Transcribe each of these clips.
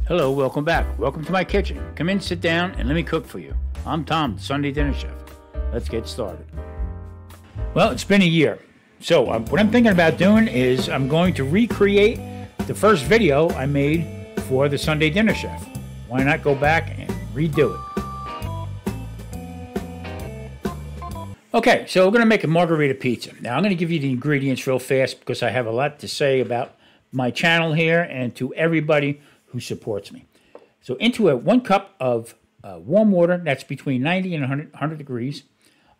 Hello, welcome back. Welcome to my kitchen. Come in, sit down, and let me cook for you. I'm Tom, the Sunday Dinner Chef. Let's get started. Well, it's been a year. So what I'm thinking about doing is I'm going to recreate the first video I made for the Sunday Dinner Chef. Why not go back and redo it? Okay, so we're going to make a margarita pizza. Now, I'm going to give you the ingredients real fast because I have a lot to say about my channel here and to everybody who supports me. So into 1 cup of warm water, that's between 90 and 100 degrees,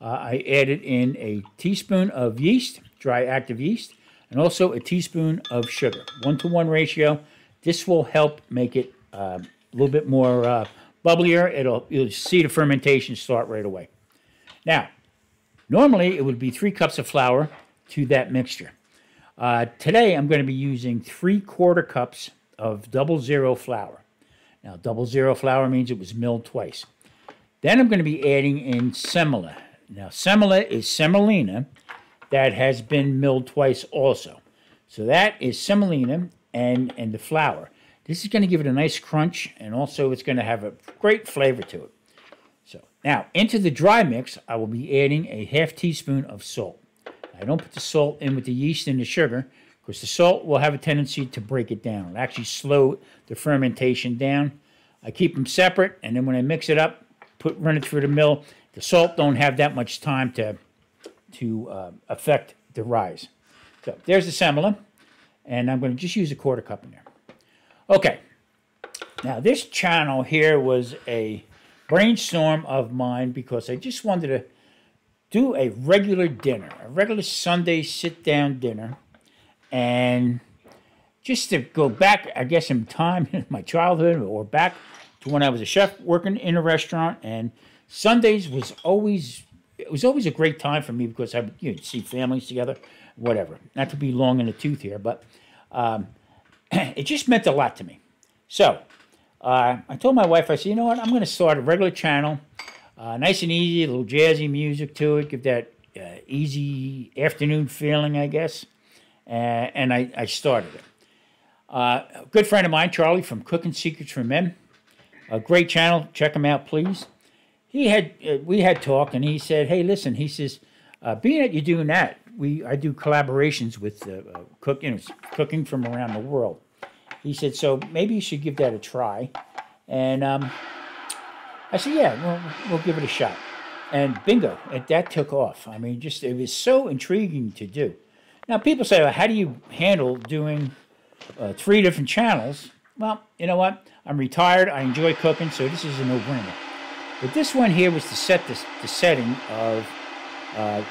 I added in a teaspoon of yeast, dry active yeast, and also a teaspoon of sugar. 1-to-1 ratio. This will help make it a little bit more bubblier. You'll see the fermentation start right away. Now, normally it would be 3 cups of flour to that mixture. Today I'm going to be using 3/4 cups of 00 flour. Now, 00 flour means it was milled twice. Then I'm going to be adding in semolina. Now, semolina is semolina that has been milled twice also. So that is semolina and the flour. This is going to give it a nice crunch, and also it's going to have a great flavor to it. So now, into the dry mix, I will be adding a ½ teaspoon of salt. I don't put the salt in with the yeast and the sugar because the salt will have a tendency to break it down. It'll actually slow the fermentation down. I keep them separate, and then when I mix it up, run it through the mill. The salt don't have that much time to affect the rise. So there's the semolina, and I'm going to just use 1/4 cup in there. Okay. Now this channel here was a brainstorm of mine because I just wanted to do a regular dinner, a regular Sunday sit-down dinner, and just to go back, I guess, in time in my childhood or back to when I was a chef working in a restaurant. And Sundays was always a great time for me because I would see families together, whatever. Not to be long in the tooth here, but it just meant a lot to me. So I told my wife, I said, you know what, I'm going to start a regular channel, nice and easy, a little jazzy music to it, give that easy afternoon feeling, I guess. And I started it. A good friend of mine, Charlie from Cooking Secrets for Men, a great channel. Check him out, please. We had talked, and he said, "Hey, listen," he says, "being that you're doing that, I do collaborations with cooking from around the world." He said, "So maybe you should give that a try." And I said, "Yeah, we'll give it a shot." And bingo, that took off. I mean, it was so intriguing to do. Now, people say, well, how do you handle doing 3 different channels? Well, you know what? I'm retired. I enjoy cooking, so this is a no-brainer. But this one here was to set the setting of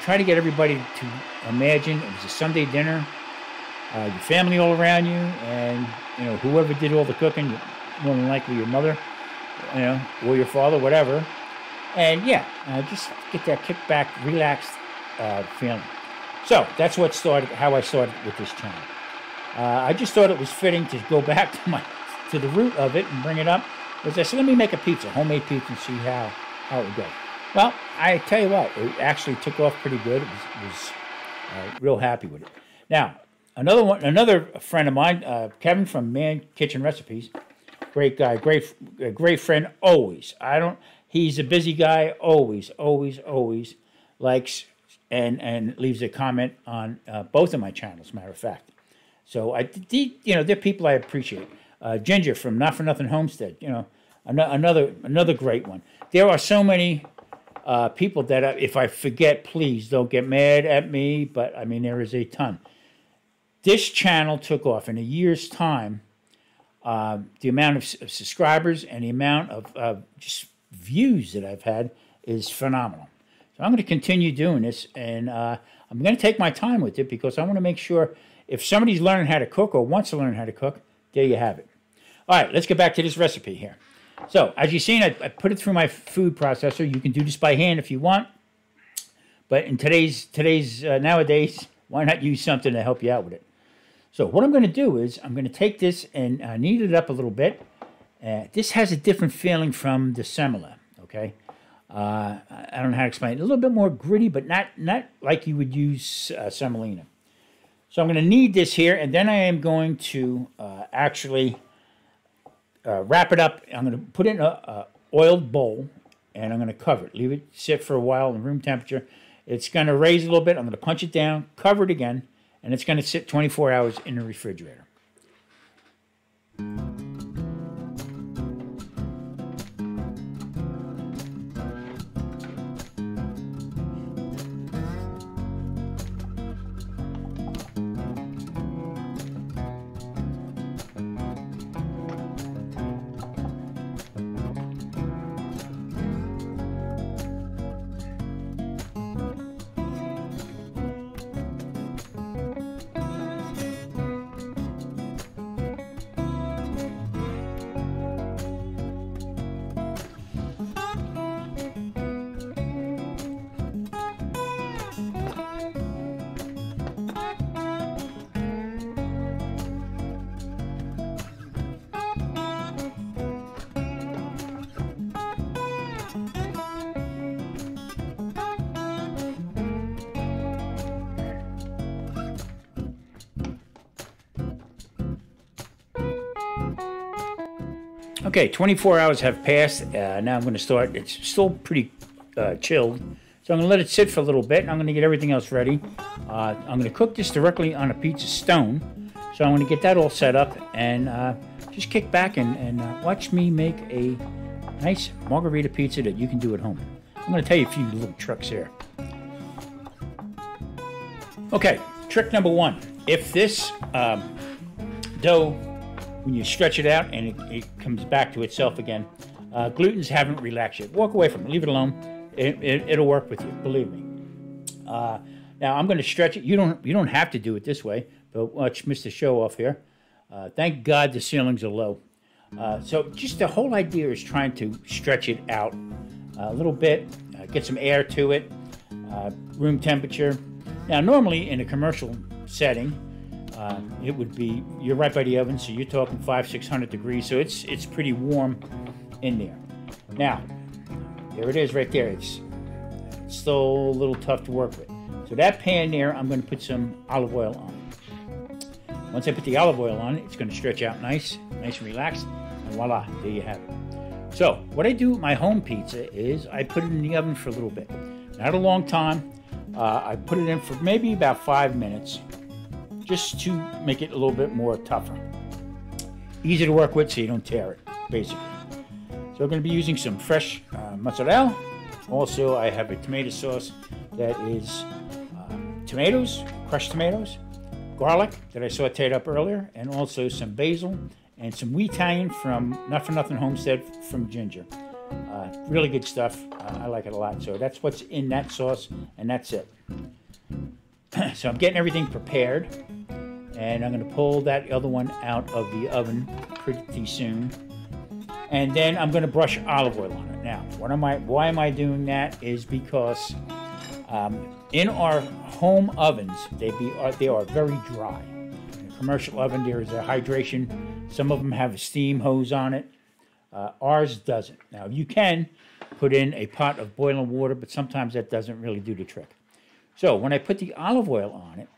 try to get everybody to imagine it was a Sunday dinner, your family all around you, and whoever did all the cooking, more than likely your mother, or your father, whatever. And yeah, just get that kickback, relaxed feeling. So that's how I started with this channel. I just thought it was fitting to go back to the root of it and bring it up. Because I said, let me make a pizza, homemade pizza, and see how it would go. Well, I tell you what, it actually took off pretty good. I was real happy with it. Now, another friend of mine, Kevin from Man Kitchen Recipes, great guy, great friend, always. He's a busy guy, always likes and leaves a comment on both of my channels, matter of fact. So they're people I appreciate. Ginger from Not For Nothing Homestead, another great one. There are so many people that if I forget, please don't get mad at me. But I mean, there is a ton. This channel took off in a year's time. The amount of subscribers and the amount of just views that I've had is phenomenal. So I'm going to continue doing this, and I'm going to take my time with it because I want to make sure if somebody's learning how to cook or wants to learn how to cook, there you have it. All right, let's get back to this recipe here. So, as you've seen, I put it through my food processor. You can do this by hand if you want, but in nowadays, why not use something to help you out with it? So, what I'm going to do is I'm going to take this and knead it up a little bit. This has a different feeling from the semolina. Okay, I don't know how to explain it. A little bit more gritty, but not like you would use semolina. So I'm going to knead this here, and then I am going to actually wrap it up. I'm going to put it in a oiled bowl, and I'm going to cover it. Leave it sit for a while in room temperature. It's going to raise a little bit. I'm going to punch it down, cover it again, and it's going to sit 24 hours in the refrigerator. Okay, 24 hours have passed. Now I'm going to start. It's still pretty chilled. So I'm going to let it sit for a little bit. And I'm going to get everything else ready. I'm going to cook this directly on a pizza stone. So I'm going to get that all set up and just kick back and watch me make a nice margarita pizza that you can do at home. I'm going to tell you a few little tricks here. Okay, trick number one. If this dough, when you stretch it out and it comes back to itself again, glutens haven't relaxed yet. Walk away from it. Leave it alone. It'll work with you. Believe me. Now I'm going to stretch it. You don't have to do it this way, but watch Mr. Show Off here. Thank God the ceilings are low. So just the whole idea is trying to stretch it out a little bit, get some air to it, room temperature. Now normally in a commercial setting, it would be, you're right by the oven, so you're talking 500-600 degrees, so it's pretty warm in there. Now, there it is right there. It's still a little tough to work with. So that pan there, I'm going to put some olive oil on it. Once I put the olive oil on it, it's going to stretch out nice and relaxed, and voila, there you have it. So what I do with my home pizza is I put it in the oven for a little bit. Not a long time. I put it in for maybe about 5 minutes, just to make it a little bit more tougher. Easy to work with so you don't tear it, basically. So I'm going to be using some fresh mozzarella. Also, I have a tomato sauce that is tomatoes, crushed tomatoes, garlic that I sauteed up earlier, and also some basil and some wheat Italian from Not For Nothing Homestead from Ginger. Really good stuff. I like it a lot. So that's what's in that sauce, and that's it. So I'm getting everything prepared, and I'm going to pull that other one out of the oven pretty soon. And then I'm going to brush olive oil on it. Now, why am I doing that is because in our home ovens, they are very dry. In a commercial oven, there is a hydration. Some of them have a steam hose on it. Ours doesn't. Now, you can put in a pot of boiling water, but sometimes that doesn't really do the trick. So when I put the olive oil on it,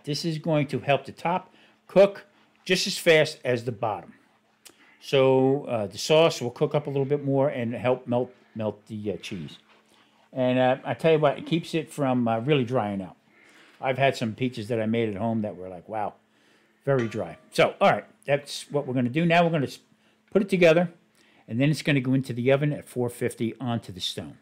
this is going to help the top cook just as fast as the bottom. So the sauce will cook up a little bit more and help melt the cheese. And I tell you what, it keeps it from really drying out. I've had some pizzas that I made at home that were like, wow, very dry. So, all right, that's what we're going to do. Now we're going to put it together, and then it's going to go into the oven at 450 onto the stone.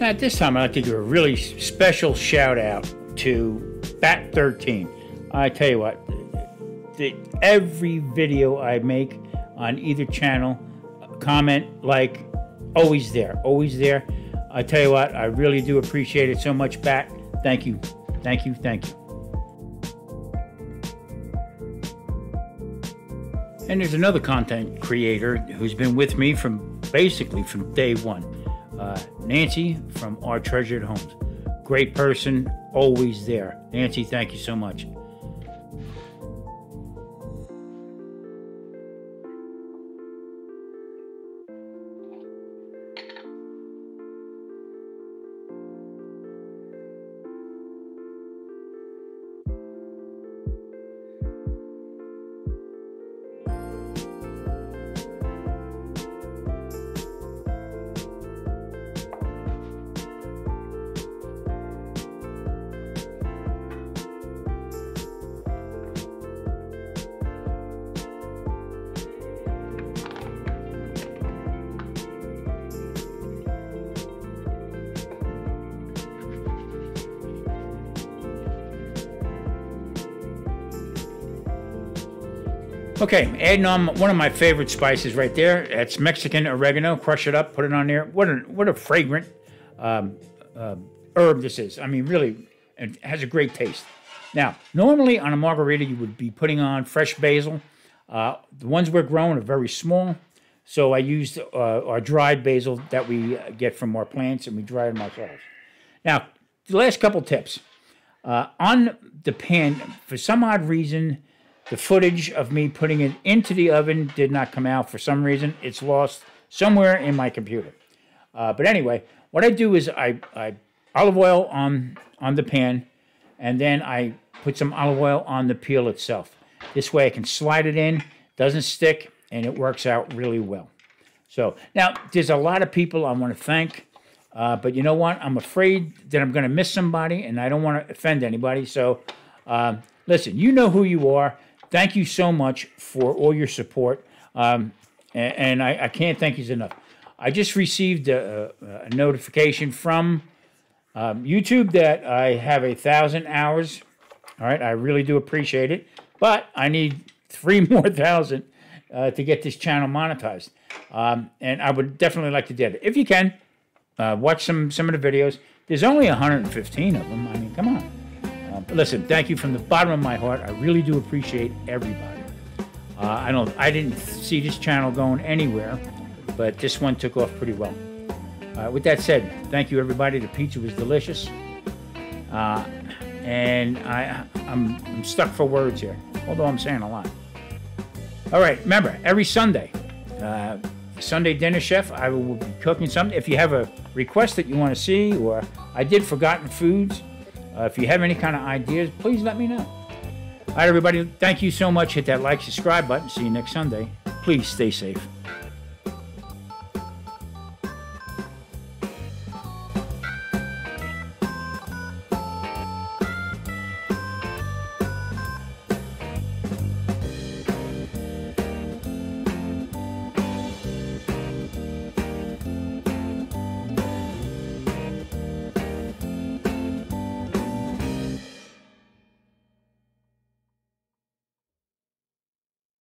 Now, at this time, I'd like to give a really special shout out to Bat13. I tell you what, every video I make on either channel, comment, like, always there, always there. I tell you what, I really do appreciate it so much, Bat. Thank you, thank you, thank you. And there's another content creator who's been with me basically from day one. Nancy from Our Treasured Homes. Great person, always there. Nancy, thank you so much. Okay, adding on one of my favorite spices right there. It's Mexican oregano. Crush it up, put it on there. What a fragrant herb this is. I mean, really, it has a great taste. Now, normally on a margarita, you would be putting on fresh basil. The ones we're growing are very small, so I used our dried basil that we get from our plants, and we dry them ourselves. Now, the last couple tips. On the pan, for some odd reason, the footage of me putting it into the oven did not come out for some reason. It's lost somewhere in my computer. But anyway, what I do is I olive oil on the pan, and then I put some olive oil on the peel itself. This way I can slide it in, doesn't stick, and it works out really well. So now there's a lot of people I want to thank, but you know what? I'm afraid that I'm going to miss somebody, and I don't want to offend anybody. So listen, you know who you are. Thank you so much for all your support, and I can't thank you enough. I just received a notification from YouTube that I have 1,000 hours. All right, I really do appreciate it, but I need 3 more thousand to get this channel monetized, and I would definitely like to do it. If you can, watch some of the videos. There's only 115 of them. I mean, come on. Listen, thank you from the bottom of my heart. I really do appreciate everybody. I didn't see this channel going anywhere, but this one took off pretty well. With that said, thank you everybody. The pizza was delicious, and I'm stuck for words here, although I'm saying a lot. All right, remember every Sunday, Sunday Dinner Chef, I will be cooking something. If you have a request that you want to see, or I did forgotten foods. If you have any kind of ideas, please let me know. All right, everybody, thank you so much. Hit that like, subscribe button. See you next Sunday. Please stay safe.